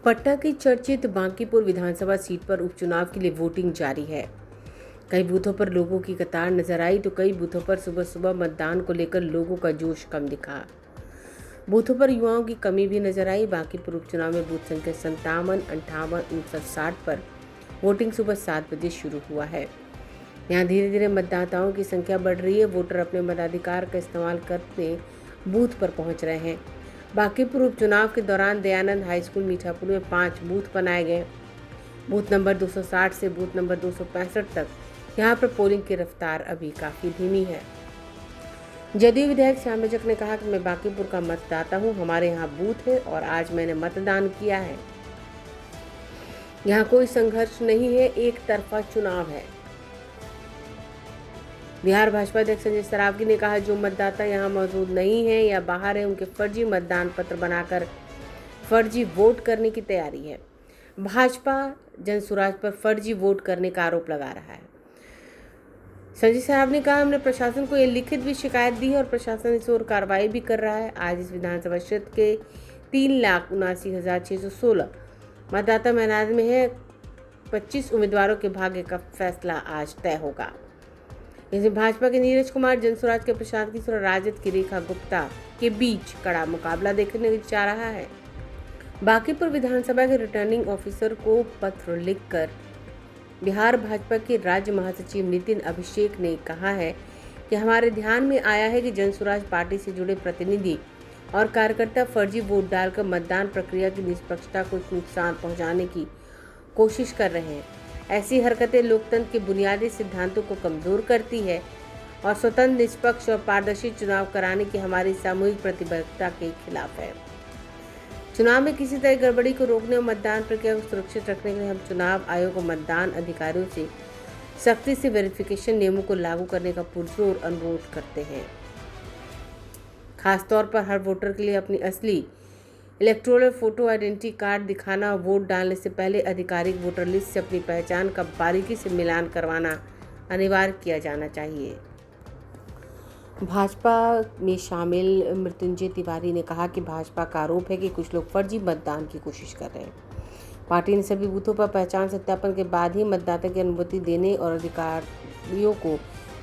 पटना की चर्चित बांकीपुर विधानसभा सीट पर उपचुनाव के लिए वोटिंग जारी है। कई बूथों पर लोगों की कतार नजर आई तो कई बूथों पर सुबह सुबह मतदान को लेकर लोगों का जोश कम दिखा। बूथों पर युवाओं की कमी भी नजर आई। बांकीपुर उपचुनाव में बूथ संख्या 57, 58, 59, 60 पर वोटिंग सुबह 7 बजे शुरू हुआ है। यहाँ धीरे धीरे मतदाताओं की संख्या बढ़ रही है। वोटर अपने मताधिकार का इस्तेमाल करने बूथ पर पहुंच रहे हैं। बांकीपुर उपचुनाव के दौरान दयानंद हाई स्कूल मीठापुर में 5 बूथ बनाए गए। बूथ नंबर 260 से बूथ नंबर 265 तक यहाँ पर पोलिंग की रफ्तार अभी काफ़ी धीमी है। जदयू विधायक श्याम रजक ने कहा कि मैं बांकीपुर का मतदाता हूँ, हमारे यहाँ बूथ है और आज मैंने मतदान किया है। यहाँ कोई संघर्ष नहीं है, एक तरफा चुनाव है। बिहार भाजपा अध्यक्ष संजय सरावगी ने कहा, जो मतदाता यहाँ मौजूद नहीं है या बाहर है, उनके फर्जी मतदान पत्र बनाकर फर्जी वोट करने की तैयारी है। भाजपा जनसुराज पर फर्जी वोट करने का आरोप लगा रहा है। संजय सरावगी ने कहा, हमने प्रशासन को यह लिखित भी शिकायत दी है और प्रशासन इस ओर कार्रवाई भी कर रहा है। आज इस विधानसभा क्षेत्र के 3,79,616 मतदाता मैदान में है। 25 उम्मीदवारों के भाग्य का फैसला आज तय होगा। इसमें भाजपा के नीरज कुमार, जनसुराज के प्रशांत किशोर और राजद की रेखा गुप्ता के बीच कड़ा मुकाबला देखने जा रहा है। बांकीपुर विधानसभा के रिटर्निंग ऑफिसर को पत्र लिखकर बिहार भाजपा के राज्य महासचिव नितिन अभिषेक ने कहा है कि हमारे ध्यान में आया है कि जनसुराज पार्टी से जुड़े प्रतिनिधि और कार्यकर्ता फर्जी वोट डालकर मतदान प्रक्रिया की निष्पक्षता को नुकसान पहुंचाने की कोशिश कर रहे हैं। ऐसी हरकतें लोकतंत्र के बुनियादी सिद्धांतों को कमजोर करती है और स्वतंत्र, निष्पक्ष और पारदर्शी चुनाव कराने की हमारी सामूहिक प्रतिबद्धता के खिलाफ है। चुनाव में किसी तरह गड़बड़ी को रोकने और मतदान प्रक्रिया को सुरक्षित रखने के लिए हम चुनाव आयोग और मतदान अधिकारियों से सख्ती से वेरिफिकेशन नियमों को लागू करने का पुरजोर अनुरोध करते हैं। खासतौर पर हर वोटर के लिए अपनी असली इलेक्टोरल फोटो आइडेंटिटी कार्ड दिखाना और वोट डालने से पहले आधिकारिक वोटर लिस्ट से अपनी पहचान का बारीकी से मिलान करवाना अनिवार्य किया जाना चाहिए। भाजपा में शामिल मृत्युंजय तिवारी ने कहा कि भाजपा का आरोप है कि कुछ लोग फर्जी मतदान की कोशिश कर रहे हैं। पार्टी ने सभी बूथों पर पहचान सत्यापन के बाद ही मतदाता की अनुमति देने और अधिकारियों को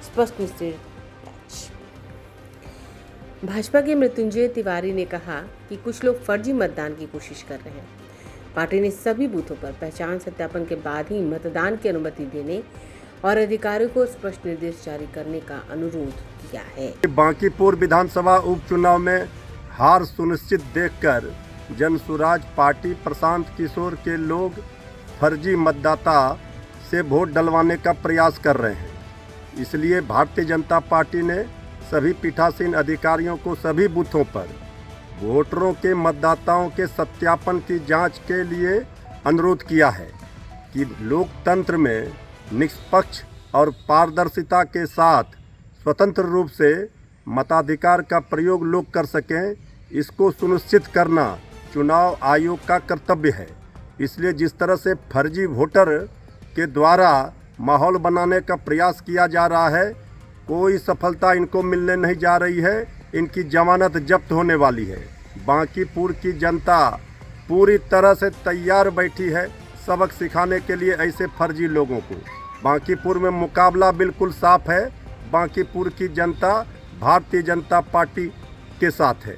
स्पष्ट निर्देश। भाजपा के मृत्युंजय तिवारी ने कहा कि कुछ लोग फर्जी मतदान की कोशिश कर रहे हैं। पार्टी ने सभी बूथों पर पहचान सत्यापन के बाद ही मतदान की अनुमति देने और अधिकारियों को स्पष्ट निर्देश जारी करने का अनुरोध किया है। बांकीपुर विधानसभा उपचुनाव में हार सुनिश्चित देखकर जनसुराज पार्टी प्रशांत किशोर के लोग फर्जी मतदाता से वोट डलवाने का प्रयास कर रहे हैं। इसलिए भारतीय जनता पार्टी ने सभी पीठासीन अधिकारियों को सभी बूथों पर वोटरों के मतदाताओं के सत्यापन की जांच के लिए अनुरोध किया है कि लोकतंत्र में निष्पक्ष और पारदर्शिता के साथ स्वतंत्र रूप से मताधिकार का प्रयोग लोग कर सकें, इसको सुनिश्चित करना चुनाव आयोग का कर्तव्य है। इसलिए जिस तरह से फर्जी वोटर के द्वारा माहौल बनाने का प्रयास किया जा रहा है, कोई सफलता इनको मिलने नहीं जा रही है। इनकी जमानत जब्त होने वाली है। बांकीपुर की जनता पूरी तरह से तैयार बैठी है सबक सिखाने के लिए ऐसे फर्जी लोगों को। बांकीपुर में मुकाबला बिल्कुल साफ है। बांकीपुर की जनता भारतीय जनता पार्टी के साथ है।